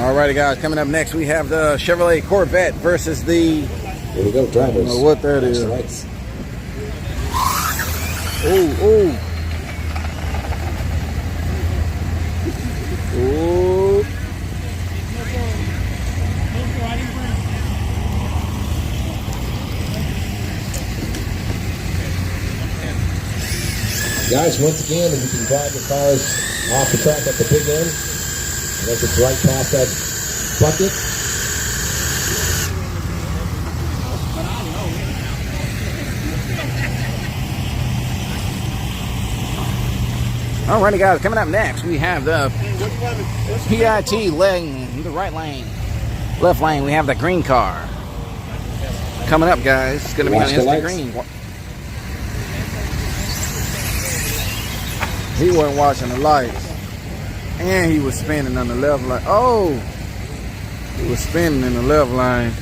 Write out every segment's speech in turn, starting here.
Alrighty, guys. Coming up next, we have the Chevrolet Corvette versus the. Here we go, drivers. I don't know what that is. Ooh, ooh. Ooh. Guys, once again, if you can drive your cars off the track at the big end, unless it's right past that bucket. Alrighty, guys, coming up next, we have the PIT lane, the right lane. Left lane, we have the green car. Coming up, guys, it's going to be on instant green. He wasn't watching the lights. And he was spinning on the left line. Oh! He was spinning in the left line.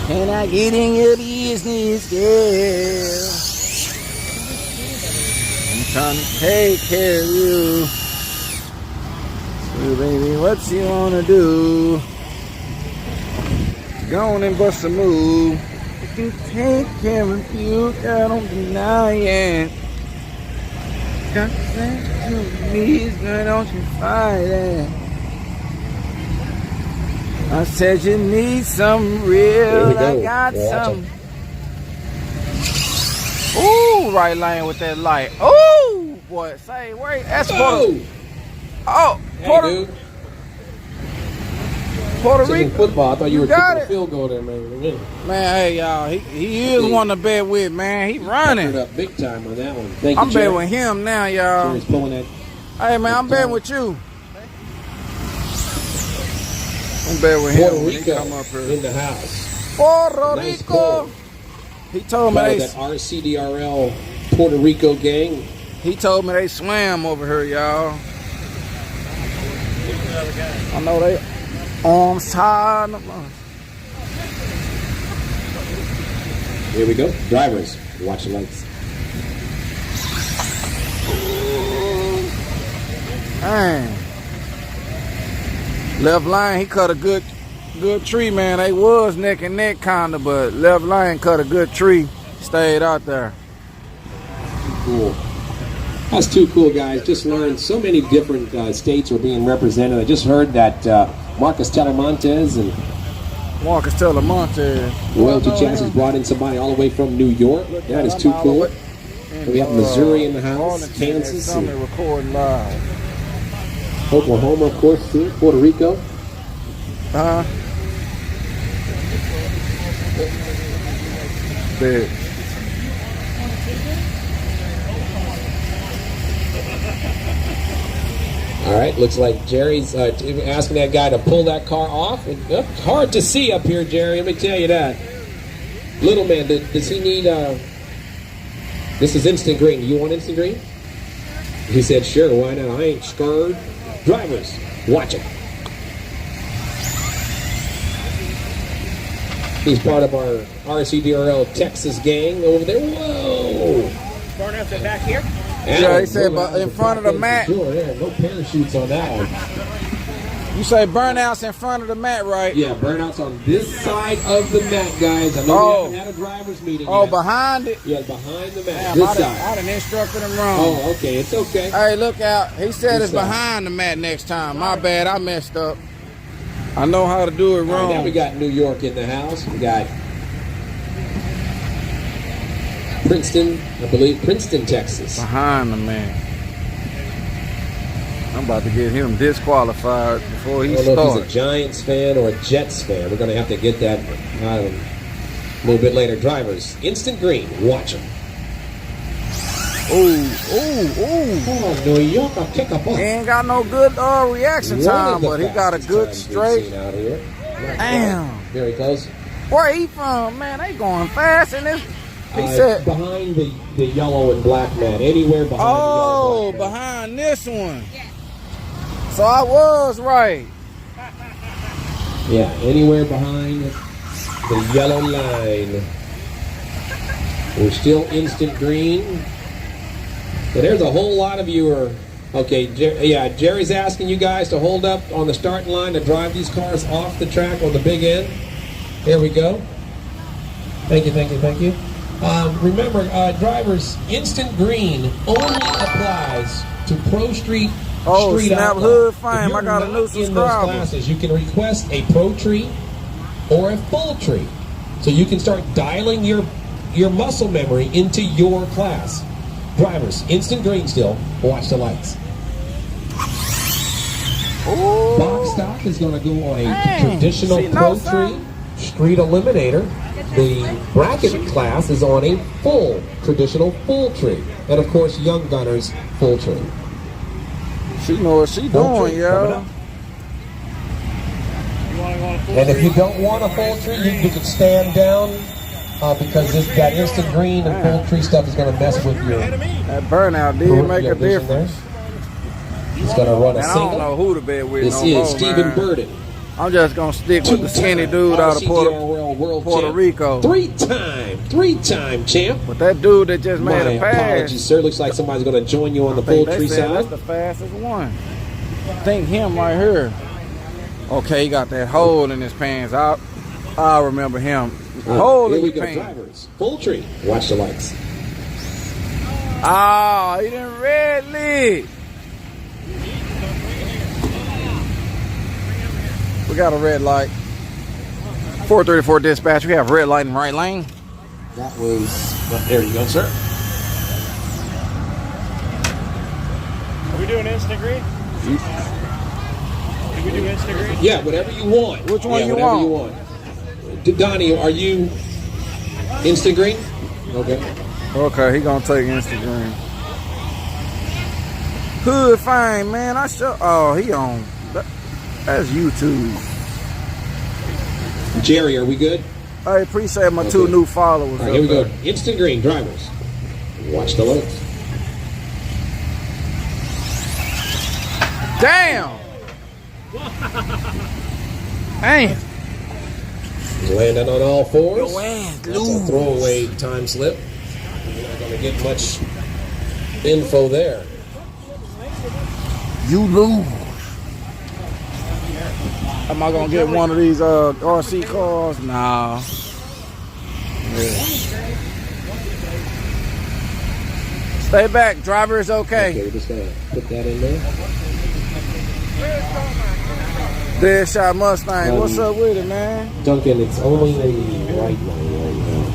Can I get in your business, girl? I'm trying to take care of you. So baby, what you wanna do? Go on and bust a move. I can take care of you, girl, don't deny it. Got to say to me, girl, don't you fight it. I said you need some real, I got some. Ooh, right lane with that light. Ooh, boy, say, wait, that's Puerto. Oh, Puerto Rico football. I thought you were got kicking a field goal there, man. Man, hey y'all, he is one to bet with, man. He running. Up big time on that one. Thank you, I'm betting with him now, y'all. Hey man, I'm betting with you. I'm betting with him. Puerto Rico come up here. in the house. Puerto Nice Rico. pull. He told me that RCDRL Puerto Rico gang. He told me they swam over here, y'all. I know they arms tied. Here we go. Drivers, watch the lights. Man. Left line, he cut a good tree, man. They was neck and neck kinda, but left line cut a good tree. Stayed out there. Cool. That's too cool, guys. Just learned so many different states were being represented. I just heard that Marcus Telemontes and Royalty Chassis brought in somebody all the way from New York. That is too cool. We have Missouri in the house, Kansas, and Oklahoma, of course, too. Puerto Rico. Big. All right, looks like Jerry's asking that guy to pull that car off. It's hard to see up here, Jerry, let me tell you that. Little man, does he need... This is instant green. Do you want instant green? He said, sure, why not? I ain't scared. Drivers, watch him. He's part of our RCDRL Texas gang over there. Whoa! Burnouts are back here? Yeah, he said in front of the mat. No parachutes on that one. You say burnouts in front of the mat, right? Yeah, burnouts on this side of the mat, guys. I know we haven't had a driver's meeting yet. Behind it? Yeah, behind the mat. Damn, this side. I done instructed him wrong. Oh, okay, it's okay. Hey, look out. He said it's behind the mat next time. My bad, I messed up. I know how to do it wrong. Right, now we got New York in the house. We got Princeton, I believe, Princeton, Texas. Behind the man. I'm about to get him disqualified before he starts. I don't know if he's a Giants fan or a Jets fan. We're going to have to get that a little bit later. Drivers, instant green. Watch them. Oh, New York, I'll kick up. He ain't got no good reaction time, but he got a good straight. Out here. Damn. Very close. Where he from? Man, they going fast in this. He said behind the yellow and black mat. Anywhere behind the yellow and black mat. Behind this one. So I was right. Yeah, anywhere behind the yellow line. We're still instant green. So there's a whole lot of you are, okay, Jerry's asking you guys to hold up on the starting line to drive these cars off the track on the big end. There we go. Thank you, thank you, thank you. Remember, drivers, instant green only applies to Pro Street. Oh, Street snap Outlaw. hood If fame. you're I got a not new in those subscriber. classes, you can request a Pro Tree or a Full Tree. So you can start dialing your muscle memory into your class. Drivers, instant green still. Watch the lights. Ooh. Box stock is going to go on a Dang. traditional See, Pro no, Tree Street Eliminator. The bracket class is on a full traditional Full Tree. And of course, Young Gunners Full Tree. She know what she doing, yo. And if you don't want a Full Tree, you can stand down because that instant green and Full Tree stuff is going to mess with your That burnout did make a difference. He's going to run a And I don't single. know who to bet with This no is more, Stephen man. Burden. I'm just gonna stick with the skinny dude out of Puerto Rico. Three-time champ. But that dude that just made My a pass, apologies, sir. Looks like somebody's going to join you on the I think Full they Tree said side. that's the fastest one. I think him right here. Okay, he got that hole in his pants. I remember him. Hole Here in we his go, pants. drivers. Full Tree. Watch the lights. Oh, he done red lit. We got a red light. 434 dispatch. We have red light in right lane. That was, there you go, sir. Are we doing instant green? Can we do instant green? Yeah, whatever you want. Which one you whatever want? you want. Donnie, are you instant green? Okay. Okay, he gonna take Instagram. Hood fine, man. Oh, he on. That's YouTube. Jerry, are we good? I appreciate my two new followers. All right, here we go. there. Instant green, drivers. Watch the lights. Damn! Damn! Landing on all fours. Your ass That's a loose. throwaway time slip. You're not going to get much info there. You lose. Am I gonna get one of these RC cars? Nah. Yeah. Stay back, driver is okay. Okay, we're just going to put that in there. Dead shot Mustang. What's up with it, man? Duncan, it's only a right line right now.